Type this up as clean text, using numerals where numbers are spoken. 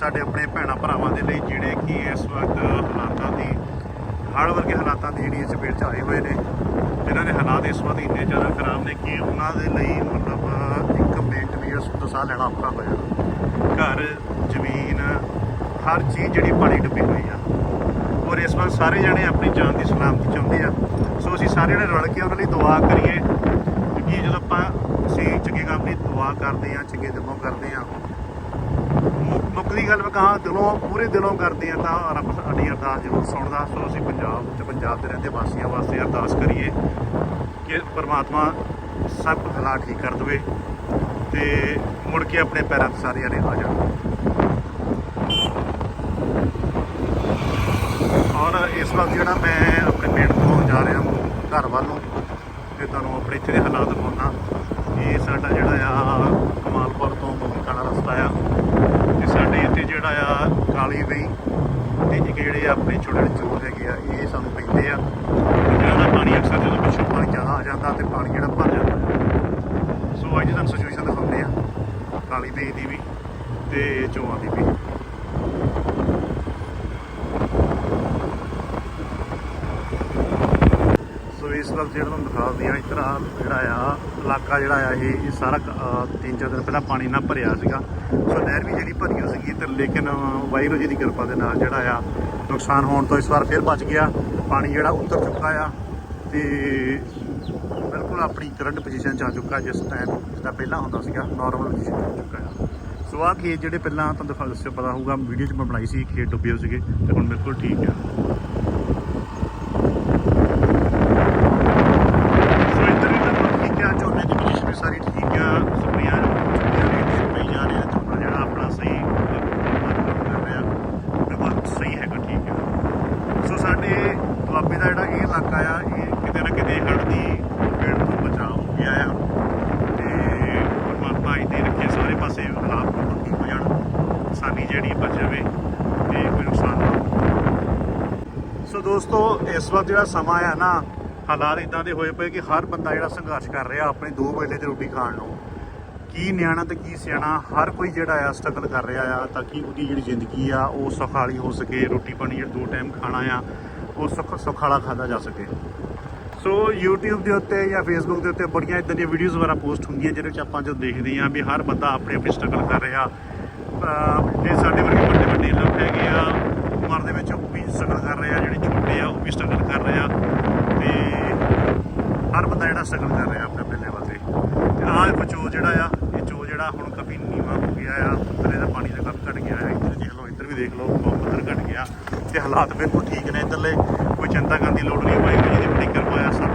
ਸਾਡੇ ਆਪਣੇ ਭੈਣਾਂ ਭਰਾਵਾਂ ਦੇ ਲਈ ਜਿਹੜੇ ਕਿ ਇਸ ਵਕਤ ਹਾਲਾਤਾਂ ਦੀ ਹੜ੍ਹ ਵਰਗੇ ਹਾਲਾਤਾਂ ਦੀ ਜਿਹੜੀ ਚਪੇਟ 'ਚ ਆਏ ਹੋਏ ਨੇ, ਜਿਨ੍ਹਾਂ ਦੇ ਹਾਲਾਤ ਇਸ ਵਕਤ ਇੰਨੇ ਜ਼ਿਆਦਾ ਖਰਾਬ ਨੇ ਕਿ ਉਹਨਾਂ ਦੇ ਲਈ ਮਤਲਬ ਇੱਕ ਮਿੰਟ ਵੀ ਸੁੱਧ ਸਾਹ ਲੈਣਾ ਔਖਾ ਹੋਇਆ। ਘਰ ਜ਼ਮੀਨ ਹਰ ਚੀਜ਼ ਜਿਹੜੀ ਪਾਣੀ ਡੁੱਬੀ ਹੋਈ ਆ, ਔਰ ਇਸ ਵਾਰ ਸਾਰੇ ਜਣੇ ਆਪਣੀ ਜਾਨ ਦੀ ਸਲਾਮਤੀ ਚਾਹੁੰਦੇ ਆ। ਸੋ ਅਸੀਂ ਸਾਰੇ ਜਣੇ ਰਲ ਕੇ ਉਹਨਾਂ ਲਈ ਦੁਆ ਕਰੀਏ, ਕਿਉਂਕਿ ਜਦੋਂ ਅਸੀਂ ਚੰਗੇ ਕੰਮ ਦੀ ਦੁਆ ਕਰਦੇ ਹਾਂ, ਚੰਗੇ ਦਿਲੋਂ ਕਰਦੇ ਹਾਂ, ਮੁੱਕਦੀ ਗੱਲ ਮੈਂ ਕਹਾਂ ਦਿਲੋਂ ਪੂਰੇ ਦਿਲੋਂ ਕਰਦੇ ਹਾਂ, ਤਾਂ ਰੱਬ ਸਾਡੀ ਅਰਦਾਸ ਜ਼ਰੂਰ ਸੁਣਦਾ। ਸੋ ਅਸੀਂ ਪੰਜਾਬ ਤੇ ਪੰਜਾਬ ਦੇ ਰਹਿੰਦੇ ਵਾਸੀਆਂ ਵਾਸਤੇ ਅਰਦਾਸ ਕਰੀਏ ਕਿ ਪਰਮਾਤਮਾ ਸਭ ਹਾਲਾਤ ਠੀਕ ਕਰ ਦੇਵੇ ਤੇ ਮੁੜ ਕੇ ਆਪਣੇ ਪੈਰਾਂ 'ਤੇ ਸਾਰੇ ਜਣੇ ਆ ਜਾਣ। ਔਰ ਇਸ ਵਕਤ ਜਿਹੜਾ ਮੈਂ ਆਪਣੇ ਪਿੰਡ ਤੋਂ ਜਾ ਰਿਹਾ ਘਰ ਵੱਲ ਨੂੰ, ਤੇ ਤੁਹਾਨੂੰ ਆਪਣੇ ਇੱਥੇ ਦੇ ਹਾਲਾਤ ਦਿਖਾਉਣਾ। ਇਹ ਸਾਡਾ ਜਿਹੜਾ ਆ ਕਮਾਲਪੁਰ ਤੋਂ ਮੋਗਾ ਦਾ ਰਸਤਾ ਆ, ਤੇ ਸਾਡੇ ਇੱਥੇ ਜਿਹੜਾ ਆ ਕਾਲੀ ਵਈ ਤੇ ਇੱਕ ਜਿਹੜੇ ਆਪਣੇ ਛੋਟੇ ਚੋਰ ਹੈਗੇ ਆ, ਇਹ ਸਾਨੂੰ ਪੈਂਦੇ ਆ। ਜਿਹੜਾ ਦਾ ਪਾਣੀ ਅਕਸਰ ਜਦੋਂ ਪਿੱਛੋਂ ਪਾਣੀ ਜ਼ਿਆਦਾ ਆ ਜਾਂਦਾ ਤੇ ਪਾਣੀ ਜਿਹੜਾ ਭਰ ਜਾਂਦਾ। ਸੋ ਅੱਜ ਤੁਹਾਨੂੰ ਸਿਚੁਏਸ਼ਨ ਦਿਖਾਉਂਦੇ ਆ ਕਾਲੀ ਵਈ ਦੀ ਵੀ ਤੇ ਚੋਆਂ ਦੀ ਵੀ। ਇਸ ਵਕਤ ਜਿਹੜਾ ਤੁਹਾਨੂੰ ਦਿਖਾਉਂਦੇ ਆ, ਇੱਧਰ ਜਿਹੜਾ ਆ ਇਲਾਕਾ ਜਿਹੜਾ ਆ ਇਹ ਸਾਰਾ 3-4 ਦਿਨ ਪਹਿਲਾਂ ਪਾਣੀ ਨਾਲ ਭਰਿਆ ਸੀਗਾ। ਸੋ ਨਹਿਰ ਵੀ ਜਿਹੜੀ ਭਰੀ ਹੋ ਸੀਗੀ, ਤੇ ਲੇਕਿਨ ਵਾਹਿਗੁਰੂ ਜੀ ਦੀ ਕਿਰਪਾ ਦੇ ਨਾਲ ਜਿਹੜਾ ਆ ਨੁਕਸਾਨ ਹੋਣ ਤੋਂ ਇਸ ਵਾਰ ਫਿਰ ਬਚ ਗਿਆ। ਪਾਣੀ ਜਿਹੜਾ ਉੱਤਰ ਚੁੱਕਾ ਆ ਤੇ ਬਿਲਕੁਲ ਆਪਣੀ ਕਰੰਟ ਪੋਜੀਸ਼ਨ 'ਚ ਆ ਚੁੱਕਾ, ਜਿਸ ਟਾਈਮ ਜਿੱਦਾਂ ਪਹਿਲਾਂ ਹੁੰਦਾ ਸੀਗਾ ਨੋਰਮਲ ਪੋਜੀਸ਼ਨ 'ਚ ਆ ਚੁੱਕਾ ਆ। ਸੋ ਆਹ ਖੇਤ ਜਿਹੜੇ ਪਹਿਲਾਂ ਤੁਹਾਨੂੰ ਦੱਸਿਆ ਪਤਾ ਹੋਊਗਾ, ਵੀਡੀਓ 'ਚ ਮੈਂ ਬਣਾਈ ਸੀ, ਖੇਤ ਡੁੱਬੇ ਹੋ ਸੀਗੇ ਤੇ ਹੁਣ ਬਿਲਕੁਲ ਠੀਕ ਆ। ਝੋਨੇ ਦੀ ਪੋਜੀਸ਼ਨ ਵੀ ਸਾਰੀ ਠੀਕ ਆ, ਸਪਰੇਆਂ ਪਈ ਜਾ ਰਹੀਆਂ, ਝੋਨਾ ਜਿਹੜਾ ਆਪਣਾ ਸਹੀ ਕਰ ਰਿਹਾ, ਬਿਲਕੁਲ ਸਹੀ ਹੈਗਾ, ਠੀਕ ਹੈ। ਸੋ ਸਾਡੇ ਦੁਆਬੇ ਦਾ ਜਿਹੜਾ ਇਹ ਇਲਾਕਾ ਆ, ਇਹ ਕਿਤੇ ਨਾ ਕਿਤੇ ਹੜ੍ਹ ਦੀ ਚਪੇਟ ਤੋਂ ਬਚਾਅ ਹੋ ਗਿਆ ਆ, ਤੇ ਪਰਮਾਤਮਾ ਇੱਥੇ ਰੱਖੇ ਸਾਰੇ ਪਾਸੇ ਹਾਲਾਤ ਬਿਲਕੁਲ ਠੀਕ ਹੋ ਜਾਣ, ਕਿਸਾਨੀ ਜਿਹੜੀ ਬਚ ਜਾਵੇ ਤੇ ਕੋਈ ਨੁਕਸਾਨ ਨਾ ਹੋਵੇ। ਸੋ ਦੋਸਤੋ, ਇਸ ਵਕਤ ਜਿਹੜਾ ਸਮਾਂ ਆ ਨਾ, ਹਾਲਾਤ ਇੱਦਾਂ ਦੇ ਹੋਏ ਪਏ ਕਿ ਹਰ ਬੰਦਾ ਜਿਹੜਾ ਸੰਘਰਸ਼ ਕਰ ਰਿਹਾ ਆਪਣੇ 2 ਵੇਲੇ ਦੀ ਰੋਟੀ ਖਾਣ ਨੂੰ। ਕੀ ਨਿਆਣਾ ਤੇ ਕੀ ਸਿਆਣਾ, ਹਰ ਕੋਈ ਜਿਹੜਾ ਆ ਸਟਰਗਲ ਕਰ ਰਿਹਾ ਆ ਤਾਂ ਕਿ ਉਹਦੀ ਜਿਹੜੀ ਜ਼ਿੰਦਗੀ ਆ ਉਹ ਸੁਖਾਲੀ ਹੋ ਸਕੇ, ਰੋਟੀ ਪਾਣੀ ਜਿਹੜਾ 2 ਟਾਈਮ ਖਾਣਾ ਆ ਉਹ ਸੁਖਾਲਾ ਖਾਧਾ ਜਾ ਸਕੇ। ਸੋ YouTube ਦੇ ਉੱਤੇ ਜਾਂ Facebook ਦੇ ਉੱਤੇ ਬੜੀਆਂ ਇੱਦਾਂ ਦੀਆਂ ਵੀਡੀਓਜ਼ ਵਗੈਰਾ ਪੋਸਟ ਹੁੰਦੀਆਂ, ਜਿਹਦੇ ਵਿੱਚ ਆਪਾਂ ਜੋ ਦੇਖਦੇ ਹਾਂ ਵੀ ਹਰ ਬੰਦਾ ਆਪਣੀ ਸਟਰਗਲ ਕਰ ਰਿਹਾ। ਜੇ ਸਾਡੇ ਵਰਗੇ ਵੱਡੇ ਲੋਕ ਹੈਗੇ ਆ ਉਮਰ ਦੇ ਵਿੱਚ, ਉਹ ਵੀ ਸਟਰਗਲ ਕਰ ਰਹੇ ਆ, ਜਿਹੜੇ ਛੋਟੇ ਆ ਉਹ ਵੀ ਸਟਰਗਲ ਕਰ ਰਹੇ ਆ, ਤੇ ਹਰ ਬੰਦਾ ਜਿਹੜਾ ਸਟਰਗਲ ਕਰ ਰਿਹਾ ਆਪਣੇ ਲੈਵਲ 'ਤੇ। ਤੇ ਆਹ ਚੋ ਜਿਹੜਾ ਆ, ਇਹ ਚੋ ਜਿਹੜਾ ਹੁਣ ਕਾਫੀ ਨੀਵਾਂ ਹੋ ਗਿਆ ਆ, ਥੱਲੇ ਦਾ ਪਾਣੀ ਦਾ ਕਾਫੀ ਘਟ ਗਿਆ ਆ। ਇੱਧਰ ਦੇਖ ਲਓ, ਇੱਧਰ ਵੀ ਦੇਖ ਲਓ, ਪੱਧਰ ਘਟ ਗਿਆ ਤੇ ਹਾਲਾਤ ਬਿਲਕੁਲ ਠੀਕ ਨੇ ਇੱਧਰਲੇ। ਕੋਈ ਚਿੰਤਾ ਕਰਨ ਦੀ ਲੋੜ ਨਹੀਂ, ਵਾਹਿਗੁਰੂ ਜੀ ਦੀ ਬੜੀ ਕਿਰਪਾ ਆ, ਸਭ